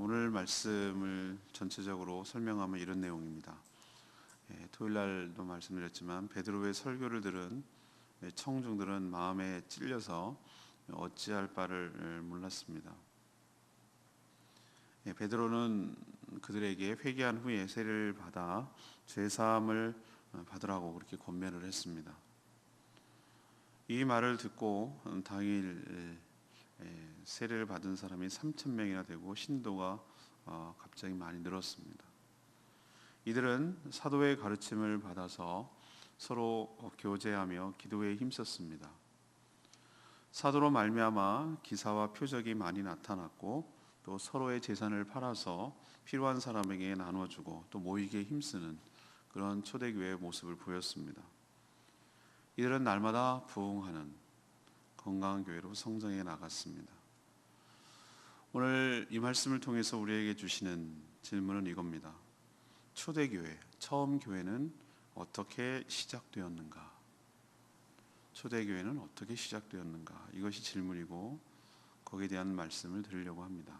오늘 말씀을 전체적으로 설명하면 이런 내용입니다. 토요일 날도 말씀드렸지만 베드로의 설교를 들은 청중들은 마음에 찔려서 어찌할 바를 몰랐습니다. 베드로는 그들에게 회개한 후에 세례를 받아 죄 사함을 받으라고 그렇게 권면을 했습니다. 이 말을 듣고 당일 세례를 받은 사람이 3,000명이나 되고 신도가 갑자기 많이 늘었습니다. 이들은 사도의 가르침을 받아서 서로 교제하며 기도에 힘썼습니다. 사도로 말미암아 기사와 표적이 많이 나타났고 또 서로의 재산을 팔아서 필요한 사람에게 나눠주고 또 모이게 힘쓰는 그런 초대교회의 모습을 보였습니다. 이들은 날마다 부흥하는 건강한 교회로 성장해 나갔습니다. 오늘 이 말씀을 통해서 우리에게 주시는 질문은 이겁니다. 초대교회, 처음 교회는 어떻게 시작되었는가? 초대교회는 어떻게 시작되었는가? 이것이 질문이고 거기에 대한 말씀을 드리려고 합니다.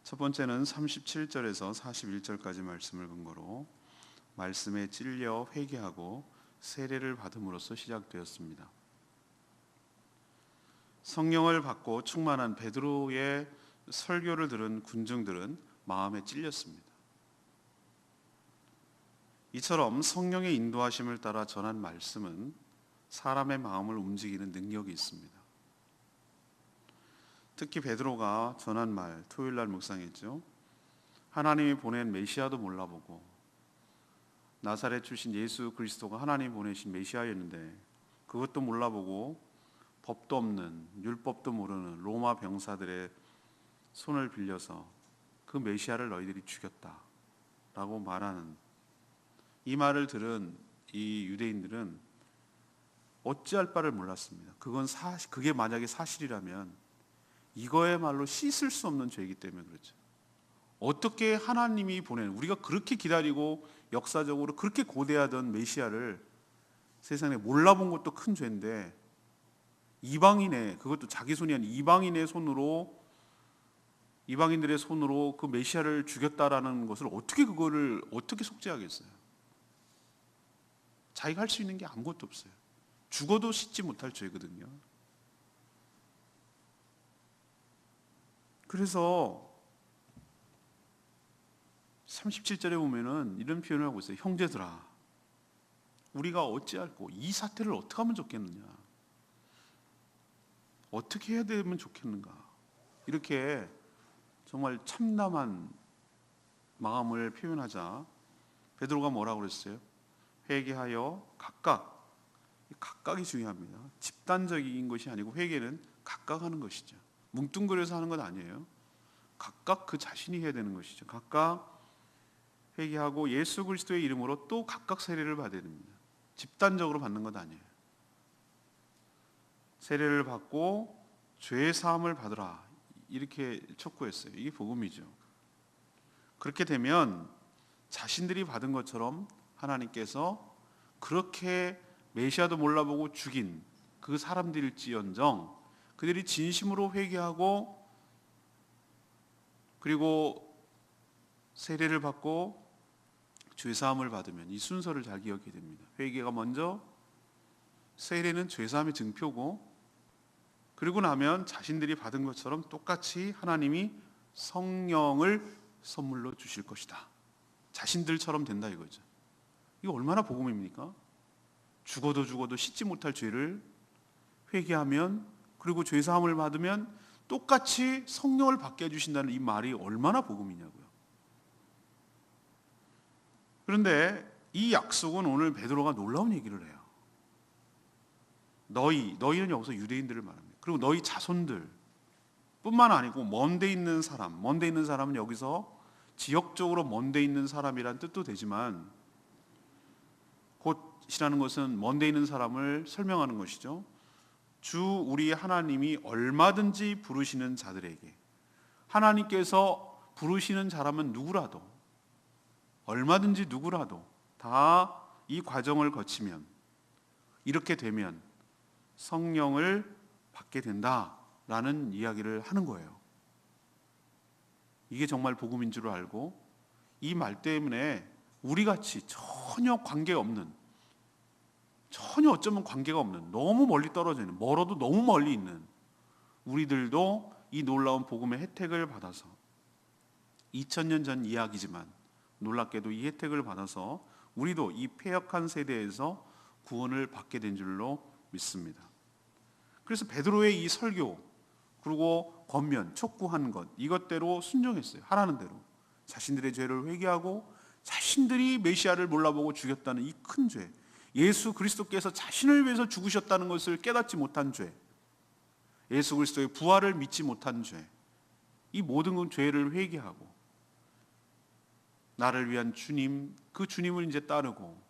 첫 번째는 37절에서 41절까지 말씀을 근거로 말씀에 찔려 회개하고 세례를 받음으로써 시작되었습니다. 성령을 받고 충만한 베드로의 설교를 들은 군중들은 마음에 찔렸습니다. 이처럼 성령의 인도하심을 따라 전한 말씀은 사람의 마음을 움직이는 능력이 있습니다. 특히 베드로가 전한 말, 토요일 날 묵상했죠. 하나님이 보낸 메시아도 몰라보고 나사렛 출신 예수 그리스도가 하나님 보내신 메시아였는데 그것도 몰라보고 법도 없는, 율법도 모르는 로마 병사들의 손을 빌려서 그 메시아를 너희들이 죽였다라고 말하는 이 말을 들은 이 유대인들은 어찌할 바를 몰랐습니다. 그게 만약에 사실이라면 이거야말로 씻을 수 없는 죄이기 때문에 그렇죠. 어떻게 하나님이 보낸 우리가 그렇게 기다리고 역사적으로 그렇게 고대하던 메시아를 세상에 몰라본 것도 큰 죄인데 이방인의 그것도 자기 손이 아닌 이방인들의 손으로 그 메시아를 죽였다라는 것을 어떻게 속죄하겠어요? 자기가 할 수 있는 게 아무것도 없어요. 죽어도 씻지 못할 죄거든요. 그래서 37절에 보면은 이런 표현을 하고 있어요. 형제들아, 우리가 어찌할꼬 이 사태를 어떻게 하면 좋겠느냐? 어떻게 해야 되면 좋겠는가? 이렇게 정말 참담한 마음을 표현하자 베드로가 뭐라고 그랬어요? 회개하여 각각이 중요합니다. 집단적인 것이 아니고 회개는 각각 하는 것이죠. 뭉뚱그려서 하는 건 아니에요. 각각 그 자신이 해야 되는 것이죠. 각각 회개하고 예수 그리스도의 이름으로 또 각각 세례를 받아야 됩니다. 집단적으로 받는 것 아니에요. 세례를 받고 죄 사함을 받으라 이렇게 촉구했어요. 이게 복음이죠. 그렇게 되면 자신들이 받은 것처럼 하나님께서 그렇게 메시아도 몰라보고 죽인 그 사람들일지언정 그들이 진심으로 회개하고 그리고 세례를 받고 죄 사함을 받으면 이 순서를 잘 기억해야 됩니다. 회개가 먼저, 세례는 죄 사함의 증표고 그리고 나면 자신들이 받은 것처럼 똑같이 하나님이 성령을 선물로 주실 것이다. 자신들처럼 된다 이거죠. 이거 얼마나 복음입니까? 죽어도 씻지 못할 죄를 회개하면 그리고 죄 사함을 받으면 똑같이 성령을 받게 해주신다는 이 말이 얼마나 복음이냐고요. 그런데 이 약속은 오늘 베드로가 놀라운 얘기를 해요. 너희는 여기서 유대인들을 말합니다. 그리고 너희 자손들 뿐만 아니고 먼데 있는 사람은 여기서 지역적으로 먼데 있는 사람이란 뜻도 되지만 곧이라는 것은 먼데 있는 사람을 설명하는 것이죠. 주 우리 하나님이 얼마든지 부르시는 자들에게 하나님께서 부르시는 사람은 누구라도 얼마든지 누구라도 다 이 과정을 거치면 이렇게 되면 성령을 받게 된다라는 이야기를 하는 거예요. 이게 정말 복음인 줄 알고 이 말 때문에 우리같이 전혀 관계가 없는, 전혀 어쩌면 관계가 없는, 너무 멀리 떨어져 있는, 멀어도 너무 멀리 있는 우리들도 이 놀라운 복음의 혜택을 받아서 2000년 전 이야기지만 놀랍게도 이 혜택을 받아서 우리도 이 패역한 세대에서 구원을 받게 된 줄로 믿습니다. 그래서 베드로의 이 설교 그리고 권면, 촉구한 것 이것대로 순종했어요. 하라는 대로 자신들의 죄를 회개하고 자신들이 메시아를 몰라보고 죽였다는 이 큰 죄, 예수 그리스도께서 자신을 위해서 죽으셨다는 것을 깨닫지 못한 죄, 예수 그리스도의 부활을 믿지 못한 죄, 이 모든 죄를 회개하고 나를 위한 주님, 그 주님을 이제 따르고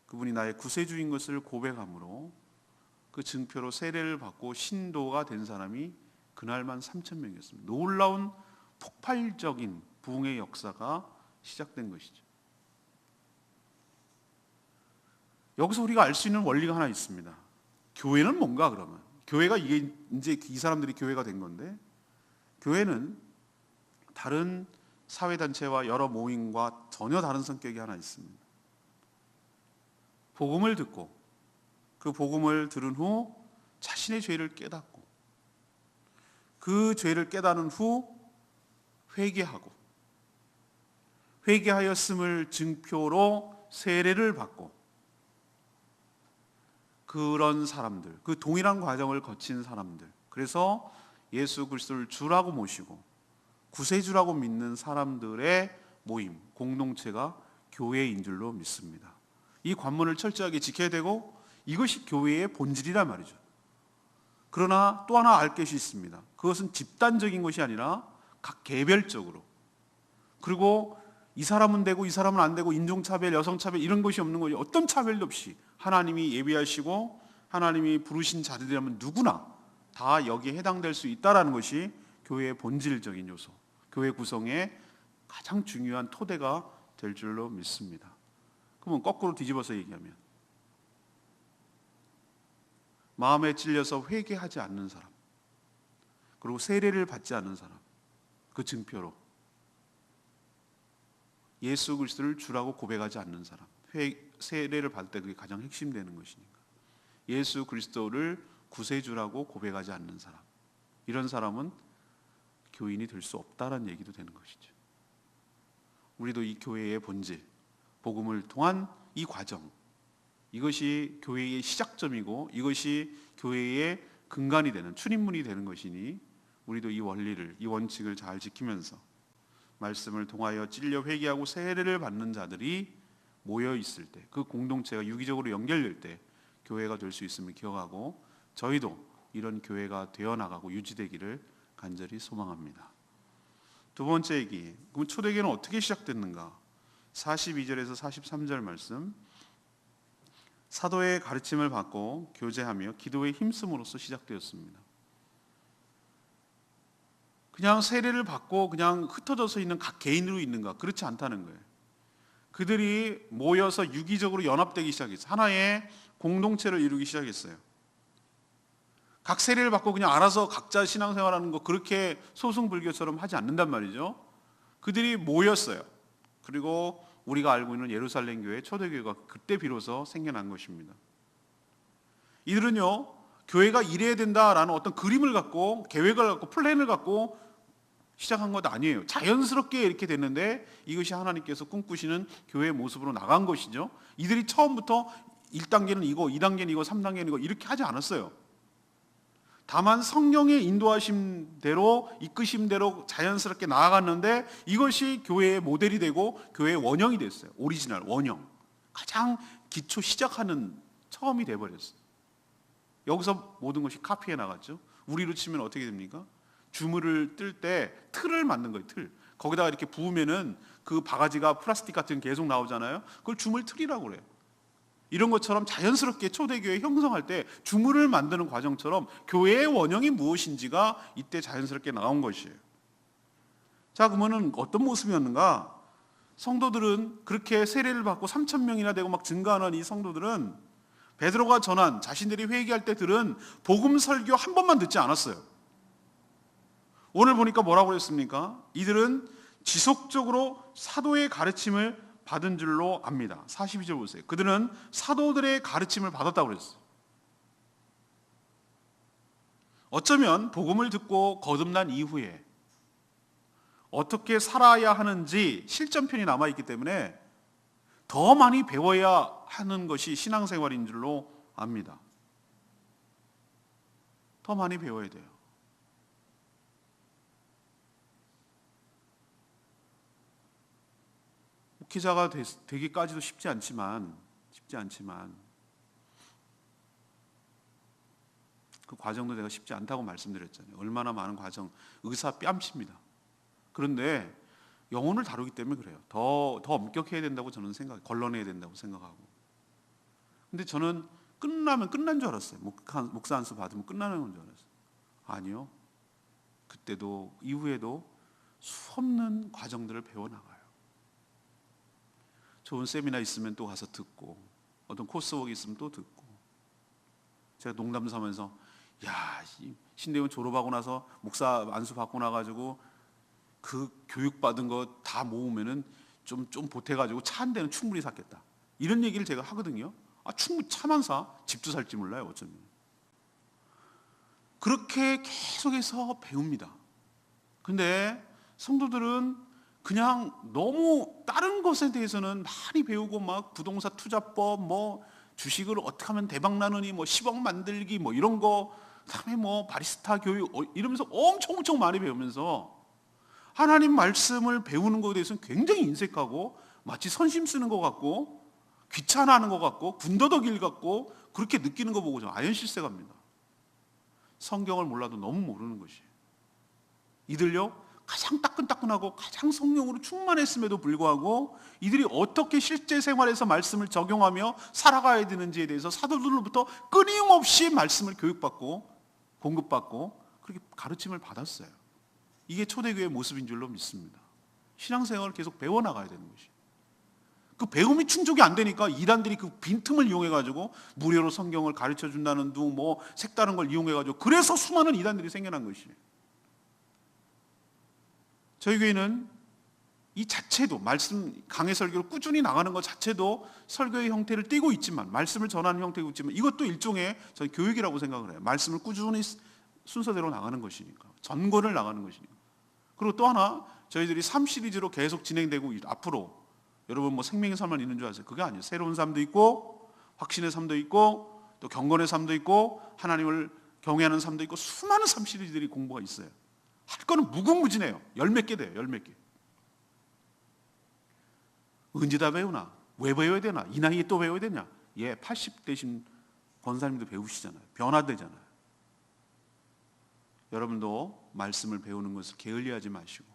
그분이 나의 구세주인 것을 고백함으로 그 증표로 세례를 받고 신도가 된 사람이 그날만 3,000명이었습니다. 놀라운 폭발적인 부흥의 역사가 시작된 것이죠. 여기서 우리가 알 수 있는 원리가 하나 있습니다. 교회는 뭔가 그러면? 교회가 이게 이제 이 사람들이 교회가 된 건데, 교회는 다른 사회단체와 여러 모임과 전혀 다른 성격이 하나 있습니다. 복음을 듣고 그 복음을 들은 후 자신의 죄를 깨닫고 그 죄를 깨달은 후 회개하고 회개하였음을 증표로 세례를 받고 그런 사람들, 그 동일한 과정을 거친 사람들, 그래서 예수 그리스도를 주라고 모시고 구세주라고 믿는 사람들의 모임, 공동체가 교회인 줄로 믿습니다. 이 관문을 철저하게 지켜야 되고 이것이 교회의 본질이란 말이죠. 그러나 또 하나 알 것이 있습니다. 그것은 집단적인 것이 아니라 각 개별적으로, 그리고 이 사람은 되고 이 사람은 안 되고 인종차별, 여성차별 이런 것이 없는 거죠. 어떤 차별도 없이 하나님이 예비하시고 하나님이 부르신 자들이라면 누구나 다 여기에 해당될 수 있다는 것이 교회의 본질적인 요소, 교회 구성의 가장 중요한 토대가 될 줄로 믿습니다. 그러면 거꾸로 뒤집어서 얘기하면 마음에 찔려서 회개하지 않는 사람, 그리고 세례를 받지 않는 사람, 그 증표로 예수 그리스도를 주라고 고백하지 않는 사람, 세례를 받을 때 그게 가장 핵심되는 것이니까 예수 그리스도를 구세주라고 고백하지 않는 사람, 이런 사람은 교인이 될 수 없다는 얘기도 되는 것이죠. 우리도 이 교회의 본질, 복음을 통한 이 과정, 이것이 교회의 시작점이고 이것이 교회의 근간이 되는, 출입문이 되는 것이니 우리도 이 원리를, 이 원칙을 잘 지키면서 말씀을 통하여 찔려 회개하고 세례를 받는 자들이 모여 있을 때, 그 공동체가 유기적으로 연결될 때 교회가 될 수 있음을 기억하고 저희도 이런 교회가 되어 나가고 유지되기를 간절히 소망합니다. 두 번째 얘기, 그럼 초대교회는 어떻게 시작됐는가? 42절에서 43절 말씀, 사도의 가르침을 받고 교제하며 기도에 힘쓰므로써 시작되었습니다. 그냥 세례를 받고 그냥 흩어져서 있는 각 개인으로 있는가? 그렇지 않다는 거예요. 그들이 모여서 유기적으로 연합되기 시작했어요. 하나의 공동체를 이루기 시작했어요. 각 세례를 받고 그냥 알아서 각자 신앙생활하는 거 그렇게 소승불교처럼 하지 않는단 말이죠. 그들이 모였어요. 그리고 우리가 알고 있는 예루살렘 교회, 초대교회가 그때 비로소 생겨난 것입니다. 이들은요, 교회가 이래야 된다라는 어떤 그림을 갖고 계획을 갖고 플랜을 갖고 시작한 것 아니에요. 자연스럽게 이렇게 됐는데 이것이 하나님께서 꿈꾸시는 교회의 모습으로 나간 것이죠. 이들이 처음부터 1단계는 이거, 2단계는 이거, 3단계는 이거 이렇게 하지 않았어요. 다만 성령의 인도하심대로, 이끄심대로 자연스럽게 나아갔는데 이것이 교회의 모델이 되고 교회의 원형이 됐어요. 오리지널, 원형. 가장 기초 시작하는 처음이 돼버렸어요. 여기서 모든 것이 카피해 나갔죠. 우리로 치면 어떻게 됩니까? 주물을 뜰 때 틀을 만든 거예요. 틀. 거기다가 이렇게 부으면은 그 바가지가 플라스틱 같은 게 계속 나오잖아요. 그걸 주물틀이라고 그래요. 이런 것처럼 자연스럽게 초대교회 형성할 때 주물을 만드는 과정처럼 교회의 원형이 무엇인지가 이때 자연스럽게 나온 것이에요. 자, 그러면은 어떤 모습이었는가? 성도들은 그렇게 세례를 받고 3,000명이나 되고 막 증가하는 이 성도들은 베드로가 전한 자신들이 회개할 때 들은 복음 설교 한 번만 듣지 않았어요. 오늘 보니까 뭐라고 그랬습니까? 이들은 지속적으로 사도의 가르침을 받은 줄로 압니다. 42절 보세요. 그들은 사도들의 가르침을 받았다고 그랬어요. 어쩌면 복음을 듣고 거듭난 이후에 어떻게 살아야 하는지 실전편이 남아있기 때문에 더 많이 배워야 하는 것이 신앙생활인 줄로 압니다. 더 많이 배워야 돼요. 목회자가 되기까지도 쉽지 않지만 그 과정도 내가 쉽지 않다고 말씀드렸잖아요. 얼마나 많은 과정, 의사 뺨칩니다. 그런데 영혼을 다루기 때문에 그래요. 더 엄격해야 된다고 저는 걸러내야 된다고 생각하고. 근데 저는 끝나면 끝난 줄 알았어요. 목사 안수 받으면 끝나는 건 줄 알았어요. 아니요. 그때도 이후에도 수없는 과정들을 배워나가요. 좋은 세미나 있으면 또 가서 듣고, 어떤 코스웍 있으면 또 듣고. 제가 농담 삼아서 신대원 졸업하고 나서 목사 안수 받고 나가지고 그 교육받은 거 다 모으면은 좀 보태가지고 차 한 대는 충분히 샀겠다, 이런 얘기를 제가 하거든요. 충분히 차만 사, 집도 살지 몰라요. 어쩌면 그렇게 계속해서 배웁니다. 근데 성도들은 그냥 너무 다른 것에 대해서는 많이 배우고, 막 부동산 투자법, 뭐 주식을 어떻게 하면 대박 나느니, 뭐 10억 만들기, 뭐 이런 거, 그다음에 뭐 바리스타 교육 이러면서 엄청 많이 배우면서 하나님 말씀을 배우는 것에 대해서는 굉장히 인색하고, 마치 선심 쓰는 것 같고, 귀찮아하는 것 같고, 군더더기를 같고, 그렇게 느끼는 거 보고 저는 아연실색합니다. 성경을 몰라도 너무 모르는 것이에요. 이들요, 가장 따끈따끈하고 가장 성령으로 충만했음에도 불구하고 이들이 어떻게 실제 생활에서 말씀을 적용하며 살아가야 되는지에 대해서 사도들로부터 끊임없이 말씀을 교육받고 공급받고 그렇게 가르침을 받았어요. 이게 초대교회의 모습인 줄로 믿습니다. 신앙생활을 계속 배워나가야 되는 것이에요. 그 배움이 충족이 안 되니까 이단들이 그 빈틈을 이용해가지고 무료로 성경을 가르쳐 준다는 둥, 뭐 색다른 걸 이용해가지고, 그래서 수많은 이단들이 생겨난 것이에요. 저희 교회는 이 자체도, 말씀 강해 설교를 꾸준히 나가는 것 자체도 설교의 형태를 띠고 있지만, 말씀을 전하는 형태고 있지만, 이것도 일종의 저희 교육이라고 생각을 해요. 말씀을 꾸준히 순서대로 나가는 것이니까, 전권을 나가는 것이니까. 그리고 또 하나, 저희들이 삶 시리즈로 계속 진행되고, 앞으로 여러분 뭐 생명의 삶만 있는 줄 아세요? 그게 아니에요. 새로운 삶도 있고, 확신의 삶도 있고, 또 경건의 삶도 있고, 하나님을 경외하는 삶도 있고, 수많은 삶 시리즈들이 공부가 있어요. 할 거는 무궁무진해요. 열 몇 개 돼요. 열 몇 개. 언제 다 배우나? 왜 배워야 되나? 이 나이에 또 배워야 되냐? 80 되신 권사님도 배우시잖아요. 변화되잖아요. 여러분도 말씀을 배우는 것을 게을리하지 마시고,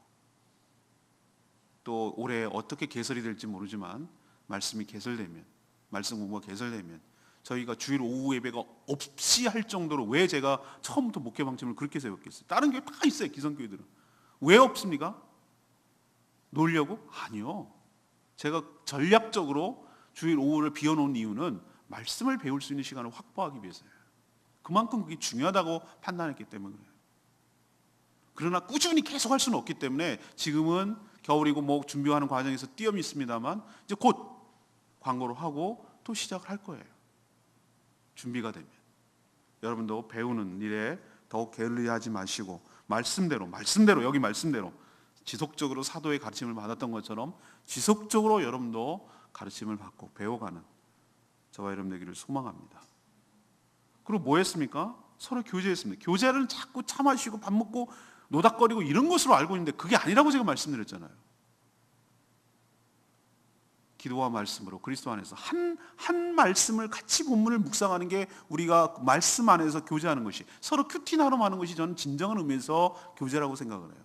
또 올해 어떻게 개설이 될지 모르지만 말씀이 개설되면, 말씀 공부가 개설되면 저희가 주일 오후 예배가 없이 할 정도로, 왜 제가 처음부터 목회 방침을 그렇게 세웠겠어요? 다른 교회 다 있어요. 기성교회들은. 왜 없습니까? 놀려고? 아니요. 제가 전략적으로 주일 오후를 비워놓은 이유는 말씀을 배울 수 있는 시간을 확보하기 위해서예요. 그만큼 그게 중요하다고 판단했기 때문에 그래요. 그러나 꾸준히 계속 할 수는 없기 때문에 지금은 겨울이고 뭐 준비하는 과정에서 띄엄이 있습니다만, 이제 곧 광고를 하고 또 시작을 할 거예요. 준비가 되면. 여러분도 배우는 일에 더욱 게을리하지 마시고, 말씀대로 여기 말씀대로 지속적으로 사도의 가르침을 받았던 것처럼 지속적으로 여러분도 가르침을 받고 배워가는 저와 여러분 되기를 소망합니다. 그리고 뭐 했습니까? 서로 교제했습니다. 교제를 자꾸 차 마시고 밥 먹고 노닥거리고 이런 것으로 알고 있는데 그게 아니라고 제가 말씀드렸잖아요. 기도와 말씀으로 그리스도 안에서 한 말씀을 같이 본문을 묵상하는 게 우리가 말씀 안에서 교제하는 것이, 서로 큐티나로 하는 것이 저는 진정한 의미에서 교제라고 생각을 해요.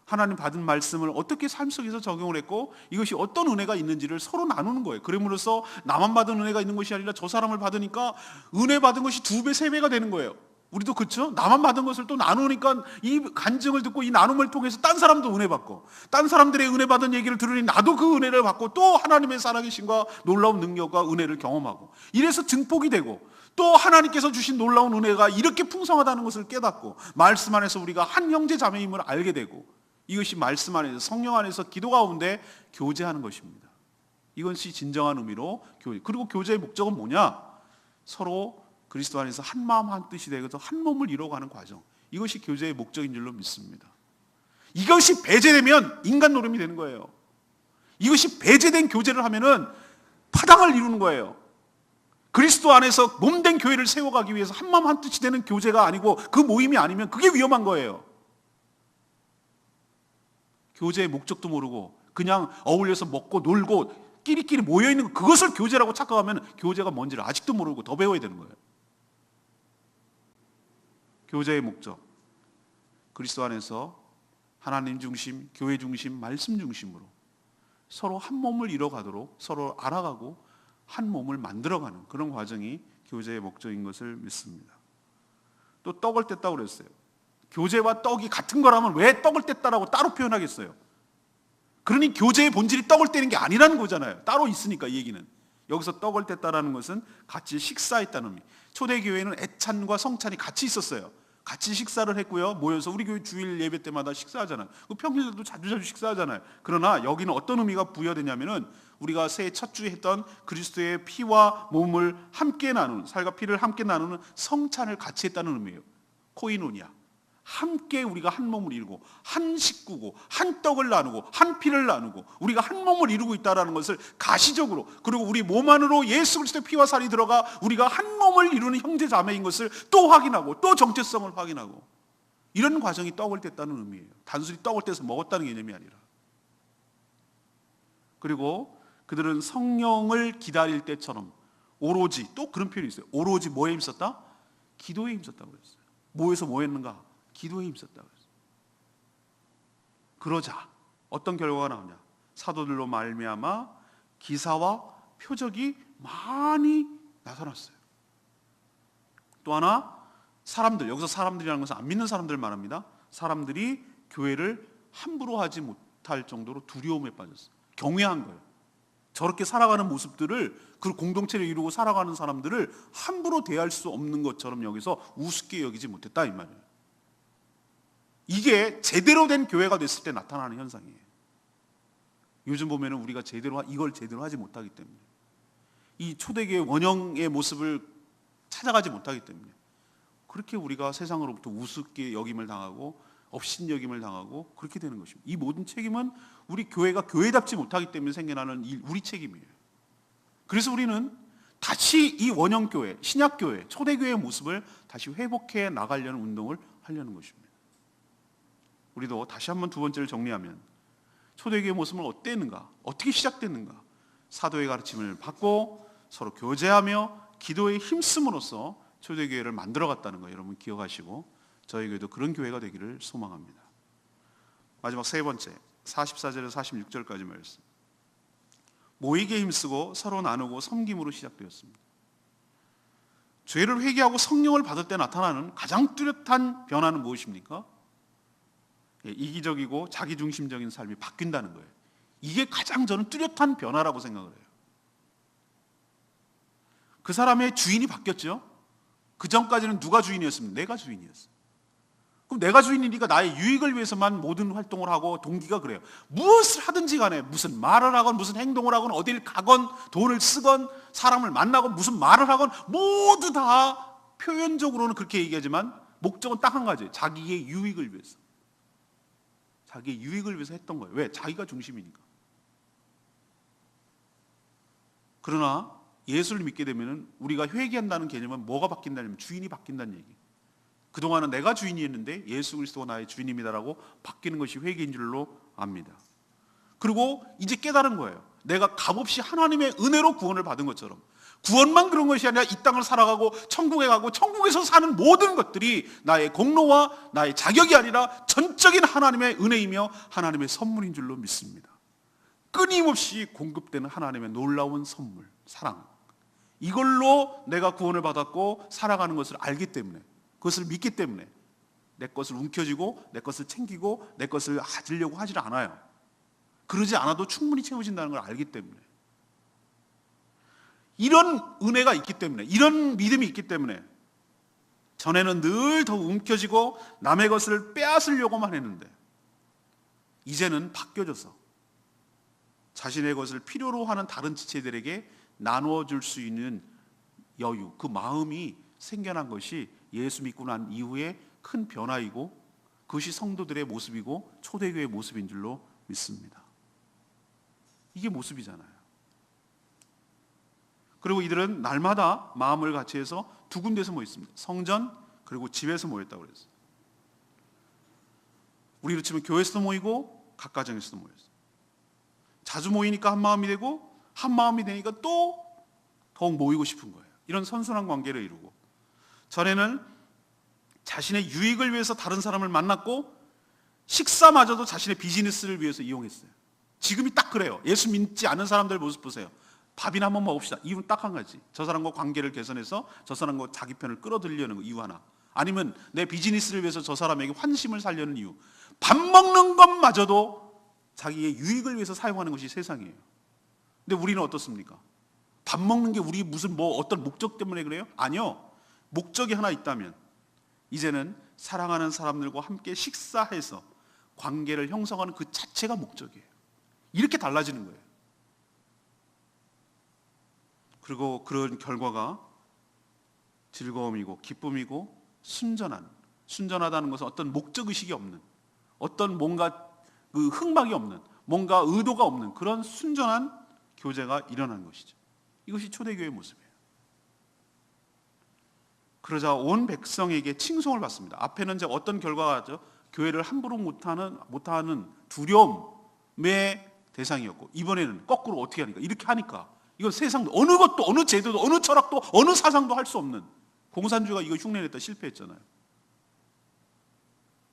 하나님 받은 말씀을 어떻게 삶 속에서 적용을 했고, 이것이 어떤 은혜가 있는지를 서로 나누는 거예요. 그러므로써 나만 받은 은혜가 있는 것이 아니라 저 사람을 받으니까 은혜 받은 것이 2배, 3배가 되는 거예요. 우리도 그렇죠? 나만 받은 것을 또 나누니까 이 간증을 듣고 이 나눔을 통해서 딴 사람도 은혜 받고, 딴 사람들의 은혜 받은 얘기를 들으니 나도 그 은혜를 받고 또 하나님의 살아계심과 놀라운 능력과 은혜를 경험하고, 이래서 증폭이 되고, 또 하나님께서 주신 놀라운 은혜가 이렇게 풍성하다는 것을 깨닫고, 말씀 안에서 우리가 한 형제 자매임을 알게 되고, 이것이 말씀 안에서, 성령 안에서 기도 가운데 교제하는 것입니다. 이것이 진정한 의미로 교제. 그리고 교제의 목적은 뭐냐? 서로 그리스도 안에서 한 마음 한 뜻이 되어서 한 몸을 이루어가는 과정, 이것이 교제의 목적인 줄로 믿습니다. 이것이 배제되면 인간 노름이 되는 거예요. 이것이 배제된 교제를 하면은 파당을 이루는 거예요. 그리스도 안에서 몸된 교회를 세워가기 위해서 한 마음 한 뜻이 되는 교제가 아니고 그 모임이 아니면 그게 위험한 거예요. 교제의 목적도 모르고 그냥 어울려서 먹고 놀고 끼리끼리 모여있는 것, 그것을 교제라고 착각하면 교제가 뭔지를 아직도 모르고 더 배워야 되는 거예요. 교제의 목적, 그리스도 안에서 하나님 중심, 교회 중심, 말씀 중심으로 서로 한 몸을 이뤄가도록 서로 알아가고 한 몸을 만들어가는 그런 과정이 교제의 목적인 것을 믿습니다. 또 떡을 뗐다고 그랬어요. 교제와 떡이 같은 거라면 왜 떡을 뗐다라고 따로 표현하겠어요? 그러니 교제의 본질이 떡을 떼는 게 아니라는 거잖아요. 따로 있으니까. 이 얘기는 여기서 떡을 뗐다라는 것은 같이 식사했다는 의미. 초대교회는 애찬과 성찬이 같이 있었어요. 같이 식사를 했고요. 모여서 우리 교회 주일 예배 때마다 식사하잖아요. 평일에도 자주 식사하잖아요. 그러나 여기는 어떤 의미가 부여되냐면은 우리가 새해 첫 주에 했던 그리스도의 피와 몸을 함께 나누는, 살과 피를 함께 나누는 성찬을 같이 했다는 의미예요. 코이노니아. 함께 우리가 한 몸을 이루고 한 식구고 한 떡을 나누고 한 피를 나누고 우리가 한 몸을 이루고 있다는 것을 가시적으로, 그리고 우리 몸 안으로 예수 그리스도의 피와 살이 들어가 우리가 한 몸을 이루는 형제 자매인 것을 또 확인하고 또 정체성을 확인하고, 이런 과정이 떡을 뗐다는 의미예요. 단순히 떡을 떼서 먹었다는 개념이 아니라. 그리고 그들은 성령을 기다릴 때처럼 오로지, 또 그런 표현이 있어요. 오로지 뭐에 힘썼다? 기도에 힘썼다고 그랬어요. 뭐에서 뭐 했는가? 기도에 힘썼다고 했어요. 그러자 어떤 결과가 나오냐? 사도들로 말미암아 기사와 표적이 많이 나타났어요. 또 하나, 사람들, 여기서 사람들이라는 것은 안 믿는 사람들 말합니다. 사람들이 교회를 함부로 하지 못할 정도로 두려움에 빠졌어요. 경외한 거예요. 저렇게 살아가는 모습들을, 그 공동체를 이루고 살아가는 사람들을 함부로 대할 수 없는 것처럼 여기서 우습게 여기지 못했다, 이 말이에요. 이게 제대로 된 교회가 됐을 때 나타나는 현상이에요. 요즘 보면은 우리가 이걸 제대로 하지 못하기 때문에, 이 초대교회 원형의 모습을 찾아가지 못하기 때문에 그렇게 우리가 세상으로부터 우습게 여김을 당하고 업신여김을 당하고 그렇게 되는 것입니다. 이 모든 책임은 우리 교회가 교회답지 못하기 때문에 생겨나는 우리 책임이에요. 그래서 우리는 다시 이 원형교회, 신약교회, 초대교회의 모습을 다시 회복해 나가려는 운동을 하려는 것입니다. 우리도 다시 한번 두 번째를 정리하면, 초대교회의 모습은 어땠는가? 어떻게 시작됐는가? 사도의 가르침을 받고 서로 교제하며 기도에 힘쓰므로써 초대교회를 만들어갔다는 거 여러분 기억하시고, 저희 교회도 그런 교회가 되기를 소망합니다. 마지막 세 번째, 44절에서 46절까지 말씀. 모이게 힘쓰고 서로 나누고 섬김으로 시작되었습니다. 죄를 회개하고 성령을 받을 때 나타나는 가장 뚜렷한 변화는 무엇입니까? 이기적이고 자기중심적인 삶이 바뀐다는 거예요. 이게 가장 저는 뚜렷한 변화라고 생각을 해요. 그 사람의 주인이 바뀌었죠. 그 전까지는 누가 주인이었습니까? 내가 주인이었어요. 그럼 내가 주인이니까 나의 유익을 위해서만 모든 활동을 하고, 동기가 그래요. 무엇을 하든지 간에, 무슨 말을 하건 무슨 행동을 하건 어딜 가건 돈을 쓰건 사람을 만나건 무슨 말을 하건 모두 다 표현적으로는 그렇게 얘기하지만 목적은 딱 한 가지, 자기의 유익을 위해서. 자기의 유익을 위해서 했던 거예요. 왜? 자기가 중심이니까. 그러나 예수를 믿게 되면 우리가 회개한다는 개념은 뭐가 바뀐다면 주인이 바뀐다는 얘기. 그동안은 내가 주인이었는데 예수 그리스도가 나의 주인입니다라고 바뀌는 것이 회개인 줄로 압니다. 그리고 이제 깨달은 거예요. 내가 값없이 하나님의 은혜로 구원을 받은 것처럼, 구원만 그런 것이 아니라 이 땅을 살아가고 천국에 가고 천국에서 사는 모든 것들이 나의 공로와 나의 자격이 아니라 전적인 하나님의 은혜이며 하나님의 선물인 줄로 믿습니다. 끊임없이 공급되는 하나님의 놀라운 선물, 사랑, 이걸로 내가 구원을 받았고 살아가는 것을 알기 때문에 그것을 믿기 때문에 내 것을 움켜쥐고 내 것을 챙기고 내 것을 가지려고 하질 않아요. 그러지 않아도 충분히 채워진다는 걸 알기 때문에, 이런 은혜가 있기 때문에, 이런 믿음이 있기 때문에 전에는 늘 더 움켜쥐고 남의 것을 빼앗으려고만 했는데 이제는 바뀌어져서 자신의 것을 필요로 하는 다른 지체들에게 나누어 줄 수 있는 여유, 그 마음이 생겨난 것이 예수 믿고 난 이후에 큰 변화이고 그것이 성도들의 모습이고 초대교회의 모습인 줄로 믿습니다. 이게 모습이잖아요. 그리고 이들은 날마다 마음을 같이 해서 두 군데서 모였습니다. 성전 그리고 집에서 모였다고 그랬어요. 우리로 치면 교회에서도 모이고 각 가정에서도 모였어요. 자주 모이니까 한 마음이 되고 한 마음이 되니까 또 더욱 모이고 싶은 거예요. 이런 선순환 관계를 이루고, 전에는 자신의 유익을 위해서 다른 사람을 만났고 식사마저도 자신의 비즈니스를 위해서 이용했어요. 지금이 딱 그래요. 예수 믿지 않는 사람들 모습 보세요. 밥이나 한번 먹읍시다. 이유는 딱 한 가지. 저 사람과 관계를 개선해서 저 사람과 자기 편을 끌어들이려는 거, 이유 하나. 아니면 내 비즈니스를 위해서 저 사람에게 환심을 살려는 이유. 밥 먹는 것마저도 자기의 유익을 위해서 사용하는 것이 세상이에요. 근데 우리는 어떻습니까? 밥 먹는 게 우리 무슨 어떤 목적 때문에 그래요? 아니요. 목적이 하나 있다면 이제는 사랑하는 사람들과 함께 식사해서 관계를 형성하는 그 자체가 목적이에요. 이렇게 달라지는 거예요. 그리고 그런 결과가 즐거움이고 기쁨이고 순전하다는 것은 어떤 목적의식이 없는, 어떤 뭔가 그 흑막이 없는, 뭔가 의도가 없는 그런 순전한 교제가 일어난 것이죠. 이것이 초대교회의 모습이에요. 그러자 온 백성에게 칭송을 받습니다. 앞에는 이제 어떤 결과가 교회를 함부로 못하는 두려움의 대상이었고, 이번에는 거꾸로 어떻게 하니까, 이렇게 하니까 이건 세상도 어느 것도 어느 제도도 어느 철학도 어느 사상도 할 수 없는, 공산주의가 이거 흉내냈다 실패했잖아요.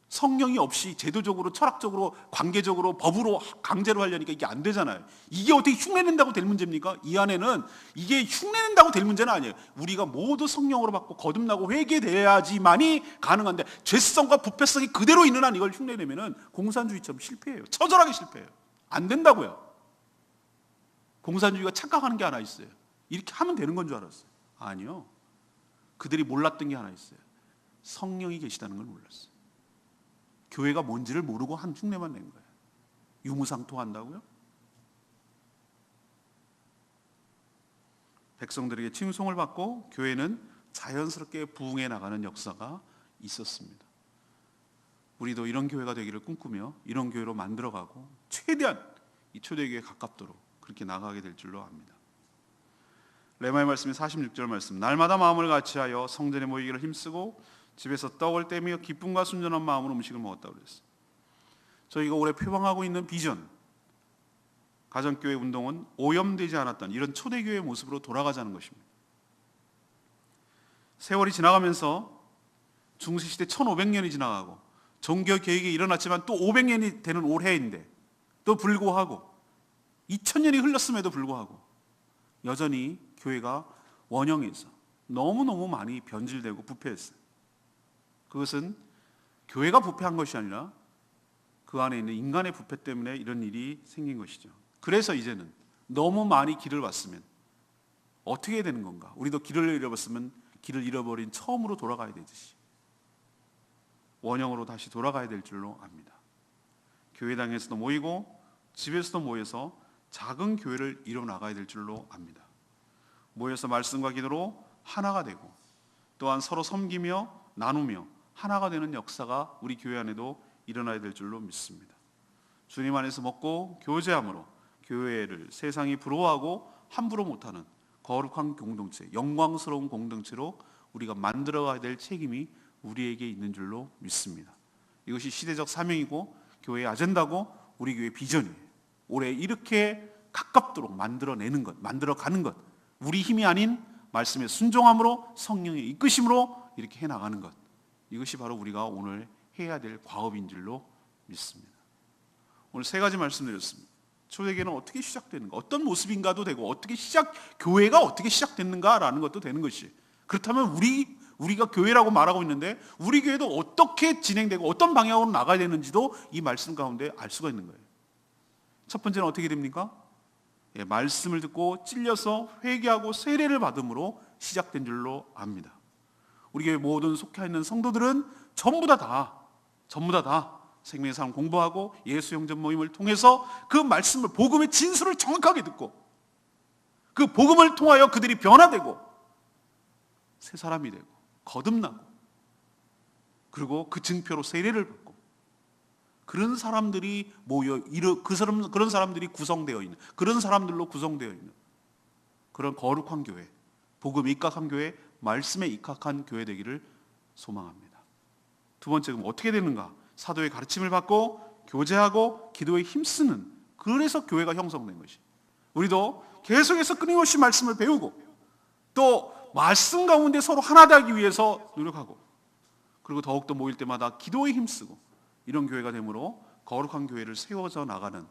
성령이 없이 제도적으로 철학적으로 관계적으로 법으로 강제로 하려니까 이게 안 되잖아요. 이게 어떻게 흉내낸다고 될 문제입니까? 이 안에는 이게 흉내낸다고 될 문제는 아니에요. 우리가 모두 성령으로 받고 거듭나고 회개돼야지만이 가능한데, 죄성과 부패성이 그대로 있는 한 이걸 흉내내면은 공산주의처럼 실패해요. 처절하게 실패해요. 안 된다고요. 공산주의가 착각하는 게 하나 있어요. 이렇게 하면 되는 건 줄 알았어요. 아니요. 그들이 몰랐던 게 하나 있어요. 성령이 계시다는 걸 몰랐어요. 교회가 뭔지를 모르고 한 흉내만 낸 거예요. 유무상통한다고요? 백성들에게 칭송을 받고 교회는 자연스럽게 부흥해 나가는 역사가 있었습니다. 우리도 이런 교회가 되기를 꿈꾸며 이런 교회로 만들어가고 최대한 이 초대교회에 가깝도록 그렇게 나가게 될 줄로 압니다. 레마의 말씀이 46절 말씀, 날마다 마음을 같이하여 성전에 모이기를 힘쓰고 집에서 떡을 떼며 기쁨과 순전한 마음으로 음식을 먹었다고 그랬어요. 저희가 올해 표방하고 있는 비전, 가정교회 운동은 오염되지 않았던 이런 초대교회의 모습으로 돌아가자는 것입니다. 세월이 지나가면서 중세시대 1500년이 지나가고 종교개혁이 일어났지만 또 500년이 되는 올해인데 또 불구하고 2000년이 흘렀음에도 불구하고 여전히 교회가 원형에서 너무너무 많이 변질되고 부패했어요. 그것은 교회가 부패한 것이 아니라 그 안에 있는 인간의 부패 때문에 이런 일이 생긴 것이죠. 그래서 이제는 너무 많이 길을 왔으면 어떻게 해야 되는 건가? 우리도 길을 잃어버렸으면 길을 잃어버린 처음으로 돌아가야 되듯이 원형으로 다시 돌아가야 될 줄로 압니다. 교회당에서도 모이고 집에서도 모여서 작은 교회를 이뤄나가야 될 줄로 압니다. 모여서 말씀과 기도로 하나가 되고 또한 서로 섬기며 나누며 하나가 되는 역사가 우리 교회 안에도 일어나야 될 줄로 믿습니다. 주님 안에서 먹고 교제함으로 교회를 세상이 부러워하고 함부로 못하는 거룩한 공동체, 영광스러운 공동체로 우리가 만들어가야 될 책임이 우리에게 있는 줄로 믿습니다. 이것이 시대적 사명이고 교회의 아젠다고 우리 교회의 비전이에요. 올해 이렇게 가깝도록 만들어내는 것, 만들어가는 것, 우리 힘이 아닌 말씀의 순종함으로 성령의 이끄심으로 이렇게 해나가는 것, 이것이 바로 우리가 오늘 해야 될 과업인 줄로 믿습니다. 오늘 세 가지 말씀드렸습니다. 초대교회는 어떻게 시작되는가, 어떤 모습인가도 되고, 교회가 어떻게 시작됐는가라는 것도 되는 것이, 그렇다면 우리가 교회라고 말하고 있는데 우리 교회도 어떻게 진행되고 어떤 방향으로 나가야 되는지도 이 말씀 가운데 알 수가 있는 거예요. 첫 번째는 어떻게 됩니까? 말씀을 듣고 찔려서 회개하고 세례를 받음으로 시작된 줄로 압니다. 우리 교회 모든 속해 있는 성도들은 전부 다 생명의 삶 공부하고 예수 영접 모임을 통해서 그 말씀을, 복음의 진수를 정확하게 듣고 그 복음을 통하여 그들이 변화되고 새 사람이 되고 거듭나고 그리고 그 증표로 세례를 받고 그런 사람들이 모여 그런 사람들이 구성되어 있는, 그런 사람들로 구성되어 있는 그런 거룩한 교회, 복음에 입각한 교회, 말씀에 입각한 교회 되기를 소망합니다. 두 번째, 그럼 어떻게 되는가? 사도의 가르침을 받고 교제하고 기도에 힘쓰는, 그래서 교회가 형성된 것이. 우리도 계속해서 끊임없이 말씀을 배우고 또 말씀 가운데 서로 하나 되기 위해서 노력하고 그리고 더욱더 모일 때마다 기도에 힘쓰고 이런 교회가 되므로 거룩한 교회를 세워져 나가는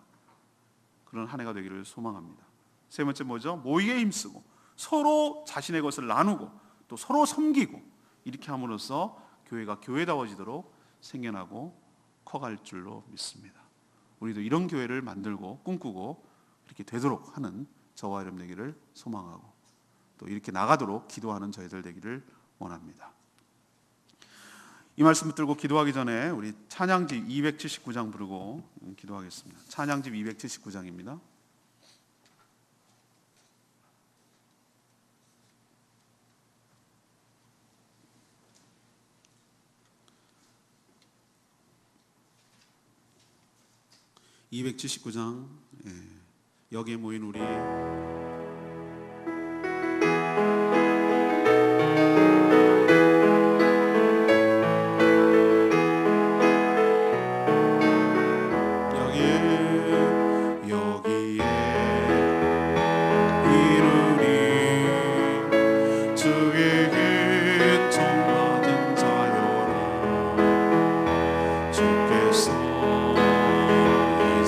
그런 한 해가 되기를 소망합니다. 세 번째 뭐죠? 모이에 힘쓰고 서로 자신의 것을 나누고 또 서로 섬기고 이렇게 함으로써 교회가 교회다워지도록 생겨나고 커갈 줄로 믿습니다. 우리도 이런 교회를 만들고 꿈꾸고 이렇게 되도록 하는 저와 여러분 되기를 소망하고 또 이렇게 나가도록 기도하는 저희들 되기를 원합니다. 이 말씀 붙들고 기도하기 전에 우리 찬양집 279장 부르고 기도하겠습니다. 찬양집 279장입니다. (279장) 여기에 모인 우리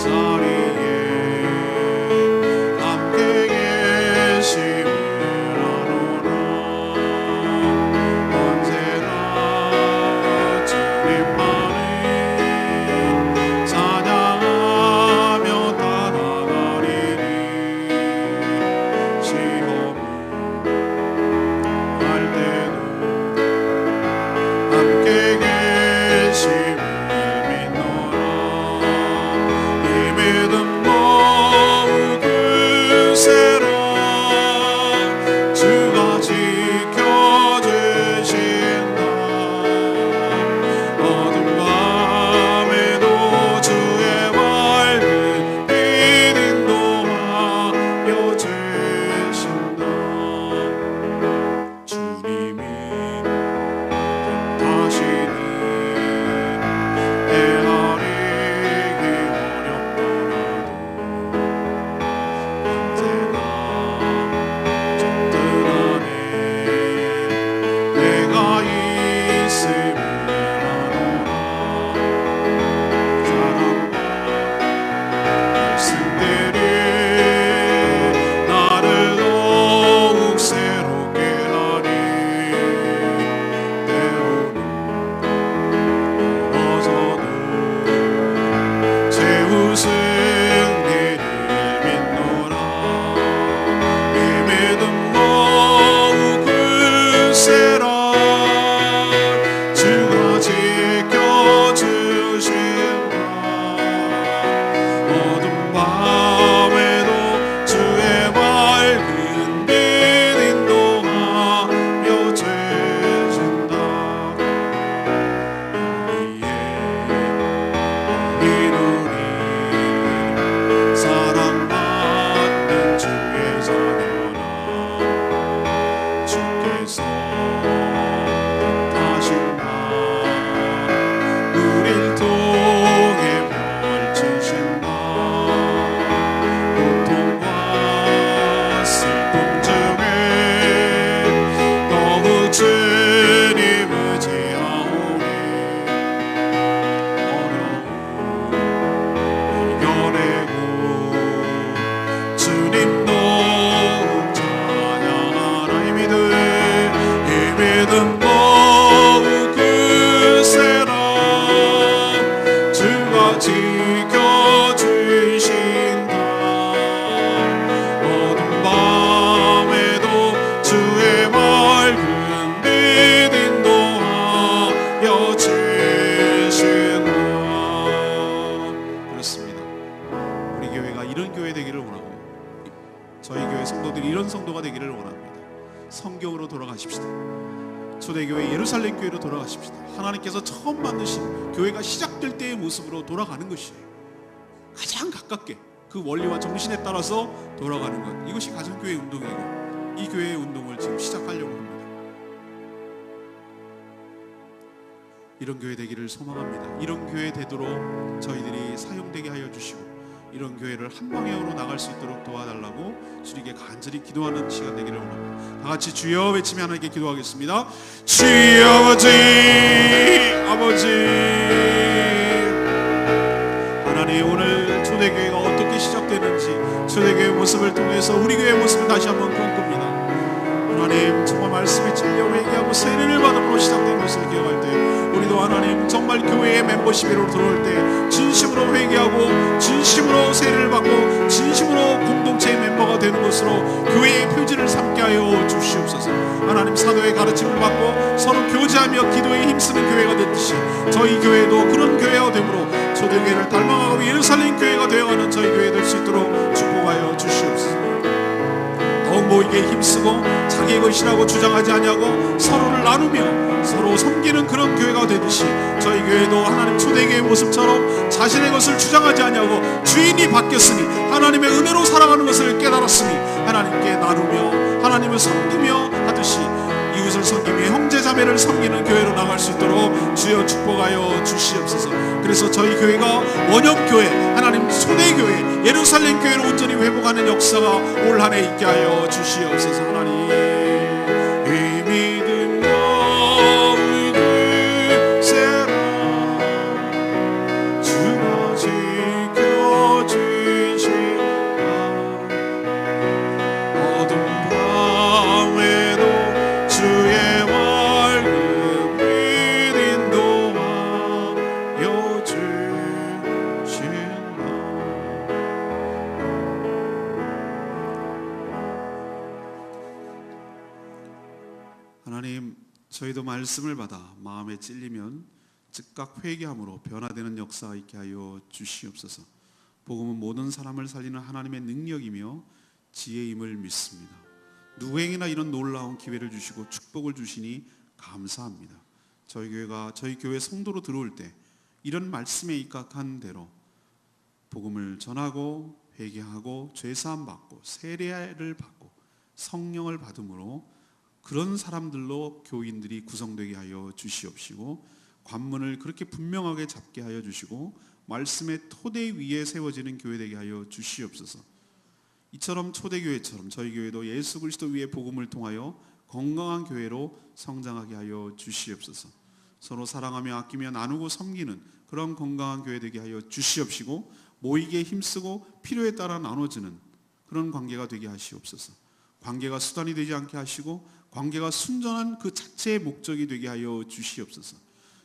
자리에 함께 이런 교회 되기를 원하고 저희 교회 성도들이 이런 성도가 되기를 원합니다. 성경으로 돌아가십시다. 초대교회 예루살렘 교회로 돌아가십시다. 하나님께서 처음 만드신 교회가 시작될 때의 모습으로 돌아가는 것이 가장 가깝게 그 원리와 정신에 따라서 돌아가는 것, 이것이 가정교회 운동이고 이 교회의 운동을 지금 시작하려고 합니다. 이런 교회 되기를 소망합니다. 이런 교회 되도록 저희들이 사용되게 하여 주시고 이런 교회를 한 방향으로 나갈 수 있도록 도와달라고 주님께 간절히 기도하는 시간 되기를 원합니다. 다 같이 주여 외치며 하나님께 기도하겠습니다. 주여 아버지, 아버지 하나님, 오늘 초대교회가 어떻게 시작되는지 초대교회 모습을 통해서 우리 교회의 모습을 다시 한번 꿈꿉니다. 하나님, 정말 말씀에 찔려 회개하고 세례를 받음으로 시작된 것을 기억할 때 우리도 하나님 정말 교회의 멤버십으로 들어올 때 진심으로 회개하고 진심으로 세례를 받고 진심으로 공동체의 멤버가 되는 것으로 교회의 표지를 삼게 하여 주시옵소서. 하나님, 사도의 가르침을 받고 서로 교제하며 기도에 힘쓰는 교회가 됐듯이 저희 교회도 그런 교회가 되므로 초대교회를 닮아가고 예루살렘 교회가 되어가는 저희 교회 될 수 있도록 축복하여 주시옵소서. 더욱 모이게 힘쓰고 자기의 것이라고 주장하지 아니하고 서로를 나누며 서로 섬기는 그런 교회가 되듯이 저희 교회도 하나님 초대교회의 모습처럼 자신의 것을 주장하지 아니하고 주인이 바뀌었으니 하나님의 은혜로 살아가는 것을 깨달았으니 하나님께 나누며 하나님을 섬기며 하듯이 이웃을 섬기며 형제자매를 섬기는 교회로 나갈 수 있도록 주여 축복하여 주시옵소서. 그래서 저희 교회가 원형교회, 하나님 초대교회, 예루살렘 교회로 온전히 회복하는 역사가 올 한 해 있게 하여 주시옵소서. 하나님, 이 믿음과 의지세라 주가 지켜주시라. 어둠 밤에도 주의 밝은 빛 인도하여 주신다. 하나님, 저희도 말씀을 받아 마음에 찔리면 즉각 회개함으로 변화되는 역사 있게 하여 주시옵소서. 복음은 모든 사람을 살리는 하나님의 능력이며 지혜임을 믿습니다. 누구에게나 이런 놀라운 기회를 주시고 축복을 주시니 감사합니다. 저희 교회가 저희 교회 성도로 들어올 때 이런 말씀에 입각한 대로 복음을 전하고 회개하고 죄사함 받고 세례를 받고 성령을 받음으로 그런 사람들로 교인들이 구성되게 하여 주시옵시고 관문을 그렇게 분명하게 잡게 하여 주시고 말씀의 토대 위에 세워지는 교회 되게 하여 주시옵소서. 이처럼 초대교회처럼 저희 교회도 예수 그리스도 위에 복음을 통하여 건강한 교회로 성장하게 하여 주시옵소서. 서로 사랑하며 아끼며 나누고 섬기는 그런 건강한 교회 되게 하여 주시옵시고 모이게 힘쓰고 필요에 따라 나눠주는 그런 관계가 되게 하시옵소서. 관계가 수단이 되지 않게 하시고 관계가 순전한 그 자체의 목적이 되게 하여 주시옵소서.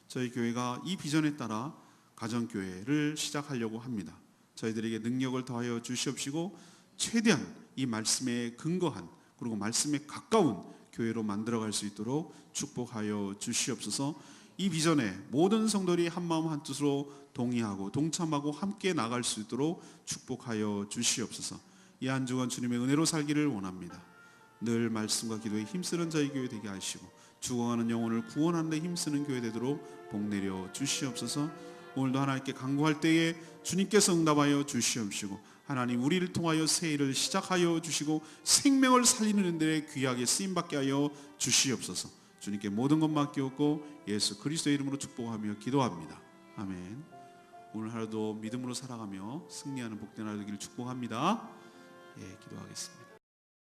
저희 교회가 이 비전에 따라 가정교회를 시작하려고 합니다. 저희들에게 능력을 더하여 주시옵시고 최대한 이 말씀에 근거한 그리고 말씀에 가까운 교회로 만들어갈 수 있도록 축복하여 주시옵소서. 이 비전에 모든 성도들이 한마음 한뜻으로 동의하고 동참하고 함께 나갈 수 있도록 축복하여 주시옵소서. 이 한 주간 주님의 은혜로 살기를 원합니다. 늘 말씀과 기도에 힘쓰는 저희 교회 되게 하시고 죽어가는 영혼을 구원하는 데 힘쓰는 교회 되도록 복내려 주시옵소서. 오늘도 하나님께 간구할 때에 주님께서 응답하여 주시옵시고 하나님 우리를 통하여 새 일을 시작하여 주시고 생명을 살리는 데에 귀하게 쓰임받게 하여 주시옵소서. 주님께 모든 것 맡기옵고 예수 그리스도의 이름으로 축복하며 기도합니다. 아멘. 오늘 하루도 믿음으로 살아가며 승리하는 복된 하루 되기를 축복합니다. 예, 기도하겠습니다.